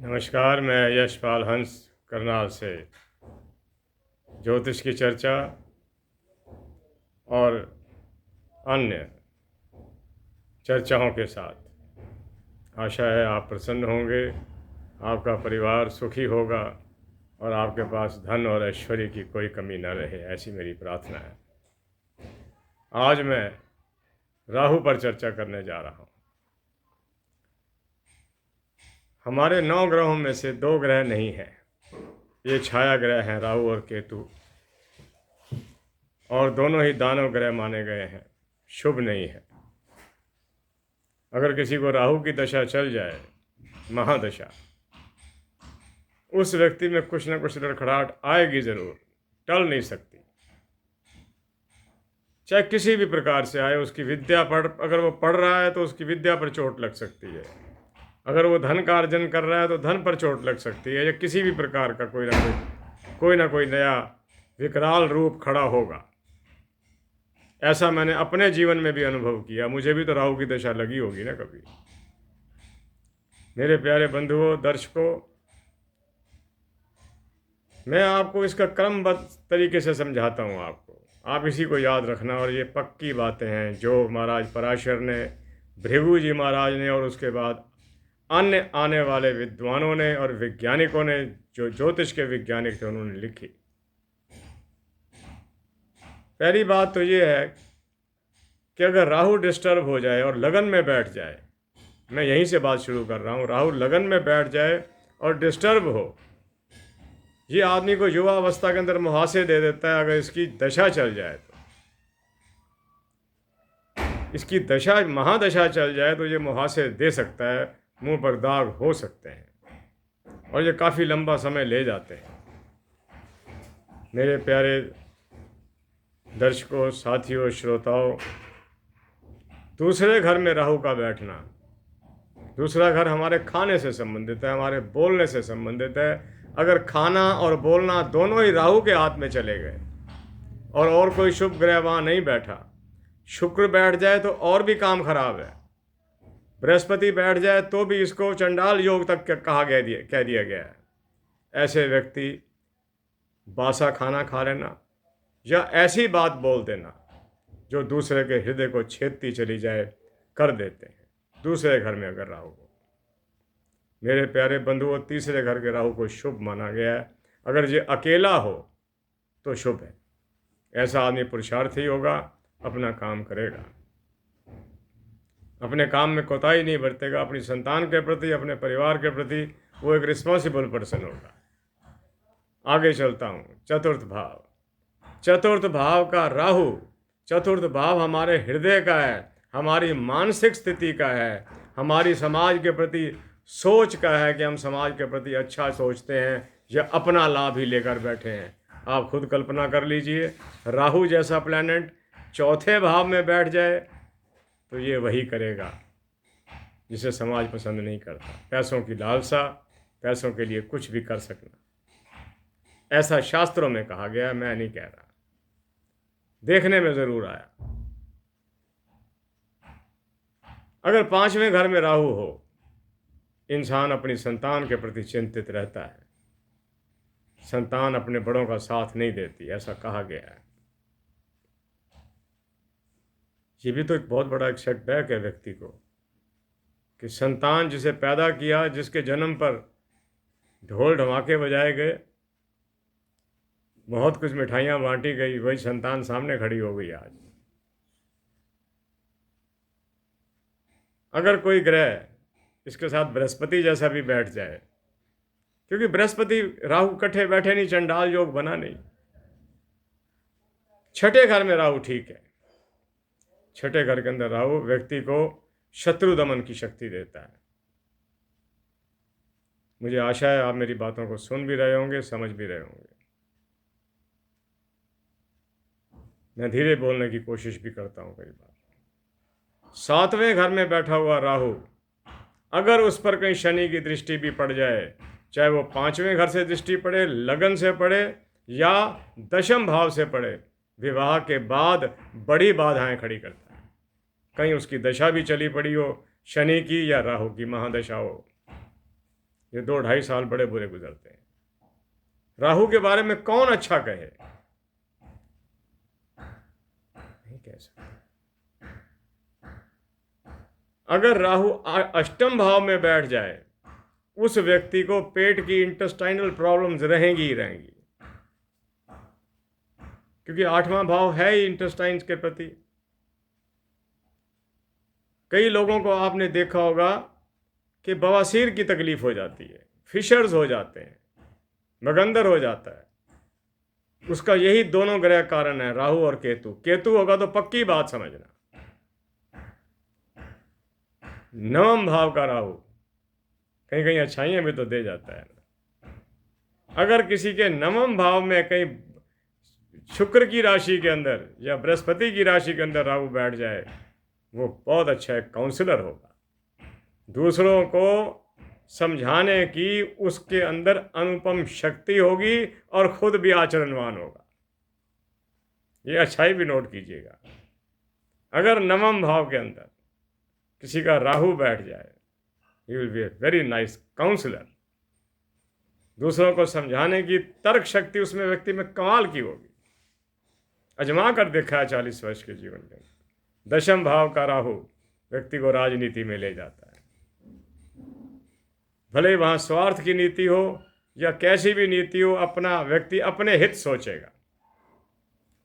नमस्कार, मैं यशपाल हंस करनाल से ज्योतिष की चर्चा और अन्य चर्चाओं के साथ। आशा है आप प्रसन्न होंगे, आपका परिवार सुखी होगा और आपके पास धन और ऐश्वर्य की कोई कमी न रहे, ऐसी मेरी प्रार्थना है। आज मैं राहु पर चर्चा करने जा रहा हूँ। हमारे 9 ग्रहों में से 2 ग्रह नहीं हैं। ये छाया ग्रह हैं, राहु और केतु, और दोनों ही दानव ग्रह माने गए हैं, शुभ नहीं है। अगर किसी को राहु की दशा चल जाए, महादशा, उस व्यक्ति में कुछ न कुछ लड़खड़ाहट आएगी ज़रूर, टल नहीं सकती। चाहे किसी भी प्रकार से आए, उसकी विद्या अगर वो पढ़ रहा है तो उसकी विद्या पर चोट लग सकती है। अगर वो धन का अर्जन कर रहा है तो धन पर चोट लग सकती है, या किसी भी प्रकार का कोई ना कोई नया विकराल रूप खड़ा होगा। ऐसा मैंने अपने जीवन में भी अनुभव किया। मुझे भी तो राहु की दशा लगी होगी ना कभी। मेरे प्यारे बंधुओं, दर्शकों, मैं आपको इसका क्रमबद्ध तरीके से समझाता हूँ। आप इसी को याद रखना, और ये पक्की बातें हैं जो महाराज पराशर ने, भृगु जी महाराज ने, और उसके बाद अन्य आने वाले विद्वानों ने और वैज्ञानिकों ने, जो ज्योतिष के वैज्ञानिक थे, उन्होंने लिखी। पहली बात तो ये है कि अगर राहु डिस्टर्ब हो जाए और लगन में बैठ जाए, मैं यहीं से बात शुरू कर रहा हूँ, राहु लगन में बैठ जाए और डिस्टर्ब हो, ये आदमी को युवा अवस्था के अंदर मुहासे दे देता है। अगर इसकी दशा चल जाए तो, इसकी दशा महादशा चल जाए तो ये मुहासे दे सकता है, मुंह पर दाग हो सकते हैं, और ये काफ़ी लंबा समय ले जाते हैं। मेरे प्यारे दर्शकों, साथियों, श्रोताओं, दूसरे घर में राहु का बैठना, दूसरा घर हमारे खाने से संबंधित है, हमारे बोलने से संबंधित है। अगर खाना और बोलना दोनों ही राहु के हाथ में चले गए और कोई शुभ ग्रह वहाँ नहीं बैठा, शुक्र बैठ जाए तो और भी काम खराब है, बृहस्पति बैठ जाए तो भी इसको चंडाल योग तक कह दिया गया है। ऐसे व्यक्ति बासा खाना खा लेना या ऐसी बात बोल देना जो दूसरे के हृदय को छेदती चली जाए, कर देते हैं, दूसरे घर में अगर राहु हो। मेरे प्यारे बंधुओं, तीसरे घर के राहु को शुभ माना गया है। अगर ये अकेला हो तो शुभ है। ऐसा आदमी पुरुषार्थी होगा, अपना काम करेगा, अपने काम में कोताही नहीं बरतेगा, अपनी संतान के प्रति, अपने परिवार के प्रति वो एक रिस्पॉन्सिबल पर्सन होगा। आगे चलता हूँ। चतुर्थ भाव, चतुर्थ भाव का राहु, चतुर्थ भाव हमारे हृदय का है, हमारी मानसिक स्थिति का है, हमारी समाज के प्रति सोच का है कि हम समाज के प्रति अच्छा सोचते हैं या अपना लाभ ही लेकर बैठे हैं। आप खुद कल्पना कर लीजिए, राहु जैसा प्लैनेट चौथे भाव में बैठ जाए तो ये वही करेगा जिसे समाज पसंद नहीं करता। पैसों की लालसा, पैसों के लिए कुछ भी कर सकना, ऐसा शास्त्रों में कहा गया, मैं नहीं कह रहा, देखने में ज़रूर आया। अगर 5वें घर में राहु हो, इंसान अपनी संतान के प्रति चिंतित रहता है, संतान अपने बड़ों का साथ नहीं देती, ऐसा कहा गया है। ये भी तो एक बहुत बड़ा एक सेटबैक है व्यक्ति को, कि संतान जिसे पैदा किया, जिसके जन्म पर ढोल ढमाके बजाए गए, बहुत कुछ मिठाइयाँ बांटी गई, वही संतान सामने खड़ी हो गई आज। अगर कोई ग्रह इसके साथ बृहस्पति जैसा भी बैठ जाए, क्योंकि बृहस्पति राहु इकट्ठे बैठे नहीं, चंडाल योग बना नहीं। छठे घर में राहु ठीक है। छठे घर के अंदर राहु व्यक्ति को शत्रु दमन की शक्ति देता है। मुझे आशा है आप मेरी बातों को सुन भी रहे होंगे, समझ भी रहे होंगे। मैं धीरे बोलने की कोशिश भी करता हूँ कई बार। 7वें घर में बैठा हुआ राहु, अगर उस पर कहीं शनि की दृष्टि भी पड़ जाए, चाहे वो 5वें घर से दृष्टि पड़े, लगन से पड़े या दशम भाव से पड़े, विवाह के बाद बड़ी बाधाएं खड़ी करता है। कहीं उसकी दशा भी चली पड़ी हो, शनि की या राहु की महादशा हो, ये 2-2.5 साल बड़े बुरे गुजरते हैं। राहु के बारे में कौन अच्छा कहे? नहीं कह सकते। अगर राहु अष्टम भाव में बैठ जाए, उस व्यक्ति को पेट की इंटेस्टाइनल प्रॉब्लम्स रहेंगी ही रहेंगी, क्योंकि 8वां भाव है ही इंटेस्टाइन्स के प्रति। कई लोगों को आपने देखा होगा कि बवासीर की तकलीफ हो जाती है, फिशर्स हो जाते हैं, मगंदर हो जाता है। उसका यही दोनों ग्रह कारण है, राहु और केतु। केतु होगा तो पक्की बात समझना। 9वें भाव का राहु कहीं कहीं अच्छाइयां भी तो दे जाता है। अगर किसी के 9वें भाव में कहीं शुक्र की राशि के अंदर या बृहस्पति की राशि के अंदर राहु बैठ जाए, वो बहुत अच्छा एक काउंसलर होगा। दूसरों को समझाने की उसके अंदर अनुपम शक्ति होगी और खुद भी आचरणवान होगा। ये अच्छाई भी नोट कीजिएगा। अगर 9वें भाव के अंदर किसी का राहु बैठ जाए, he will be a very nice counsellor. दूसरों को समझाने की तर्क शक्ति उसमें व्यक्ति में कमाल की होगी। अजमा कर देखा है 40 वर्ष के जीवन में। 10वें भाव का राहु व्यक्ति को राजनीति में ले जाता है। भले वहाँ स्वार्थ की नीति हो या कैसी भी नीति हो, अपना व्यक्ति अपने हित सोचेगा,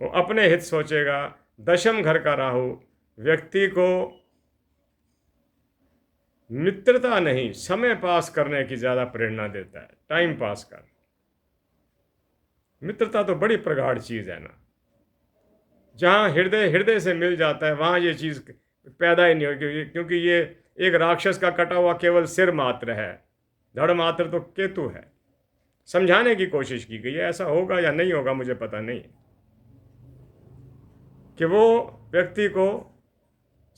वो अपने हित सोचेगा। 10वें घर का राहु व्यक्ति को मित्रता नहीं, समय पास करने की ज़्यादा प्रेरणा देता है। टाइम पास कर। मित्रता तो बड़ी प्रगाढ़ चीज़ है ना। जहाँ हृदय हृदय से मिल जाता है, वहाँ ये चीज़ पैदा ही नहीं होगी, क्योंकि ये एक राक्षस का कटा हुआ केवल सिर मात्र है, धड़ मात्र तो केतु है। समझाने की कोशिश की गई है, ऐसा होगा या नहीं होगा मुझे पता नहीं, कि वो व्यक्ति को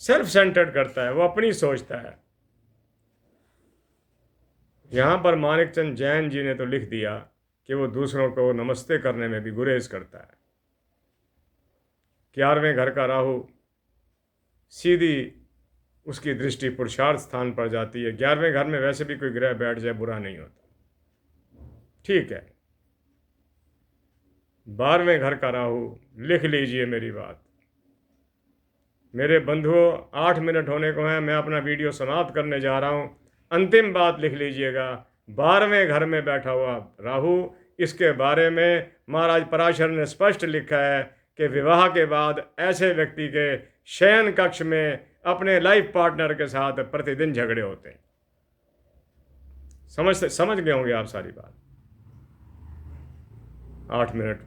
सेल्फ सेंटर्ड करता है, वो अपनी सोचता है। यहाँ पर मानिकचंद जैन जी ने तो लिख दिया कि वो दूसरों को नमस्ते करने में भी गुरेज करता है। 11वें घर का राहु सीधी उसकी दृष्टि पुरुषार्थ स्थान पर जाती है। 11वें घर में वैसे भी कोई ग्रह बैठ जाए बुरा नहीं होता, ठीक है। 12वें घर का राहु, लिख लीजिए मेरी बात मेरे बंधुओं। 8 मिनट होने को हैं, मैं अपना वीडियो समाप्त करने जा रहा हूँ। अंतिम बात लिख लीजिएगा, 12वें घर में बैठा हुआ राहु, इसके बारे में महाराज पराशर ने स्पष्ट लिखा है कि विवाह के बाद ऐसे व्यक्ति के शयन कक्ष में अपने लाइफ पार्टनर के साथ प्रतिदिन झगड़े होते हैं। समझ गए होंगे आप सारी बात। 8 मिनट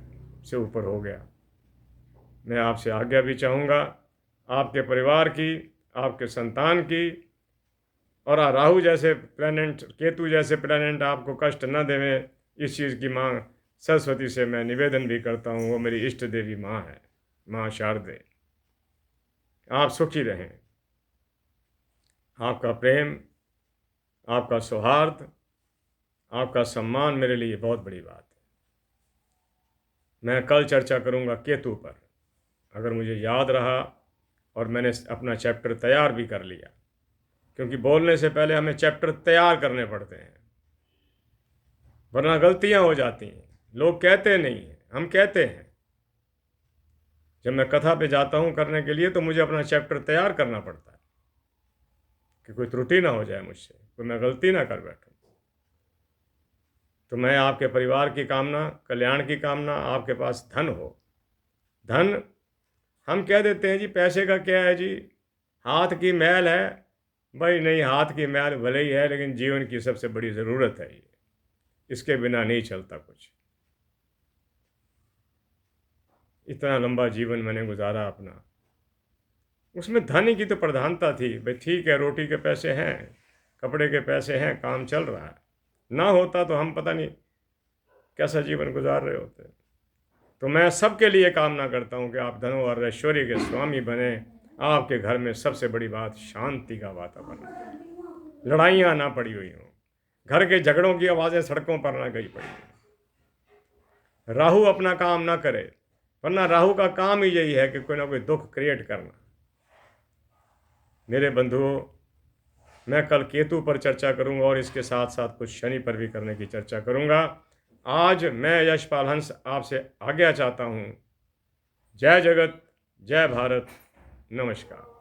से ऊपर हो गया। मैं आपसे आज्ञा भी चाहूँगा, आपके परिवार की, आपके संतान की, और राहु जैसे प्लैनेट, केतु जैसे प्लैनेट आपको कष्ट न देवें, इस चीज़ की मांग सरस्वती से मैं निवेदन भी करता हूँ। वो मेरी इष्ट देवी माँ है, माँ शारदे। आप सुखी रहें। आपका प्रेम, आपका सौहार्द, आपका सम्मान मेरे लिए बहुत बड़ी बात है। मैं कल चर्चा करूँगा केतु पर, अगर मुझे याद रहा, और मैंने अपना चैप्टर तैयार भी कर लिया, क्योंकि बोलने से पहले हमें चैप्टर तैयार करने पड़ते हैं, वरना गलतियां हो जाती हैं। लोग कहते नहीं हैं, हम कहते हैं। जब मैं कथा पे जाता हूं करने के लिए, तो मुझे अपना चैप्टर तैयार करना पड़ता है कि कोई त्रुटि ना हो जाए मुझसे, कोई मैं गलती ना कर बैठूं। तो मैं आपके परिवार की कामना, कल्याण की कामना, आपके पास धन हो। धन हम कह देते हैं जी पैसे का क्या है जी, हाथ की मैल है। भाई नहीं, हाथ की मैल भले ही है, लेकिन जीवन की सबसे बड़ी ज़रूरत है ये, इसके बिना नहीं चलता कुछ। इतना लंबा जीवन मैंने गुजारा अपना, उसमें धन की तो प्रधानता थी। भाई ठीक है, रोटी के पैसे हैं, कपड़े के पैसे हैं, काम चल रहा है। ना होता तो हम पता नहीं कैसा जीवन गुजार रहे होते। तो मैं सबके लिए कामना करता हूँ कि आप धन और ऐश्वर्य के स्वामी बने। आपके घर में सबसे बड़ी बात शांति का वातावरण, लड़ाइयाँ ना पड़ी हुई हों, घर के झगड़ों की आवाज़ें सड़कों पर ना गई पड़ी। राहु अपना काम ना करे, वरना राहु का काम ही यही है कि कोई ना कोई दुख क्रिएट करना। मेरे बंधुओं, मैं कल केतु पर चर्चा करूंगा और इसके साथ साथ कुछ शनि पर भी करने की चर्चा करूंगा। आज मैं यशपाल हंस आपसे आज्ञा चाहता हूं। जय जगत, जय भारत, नमस्कार।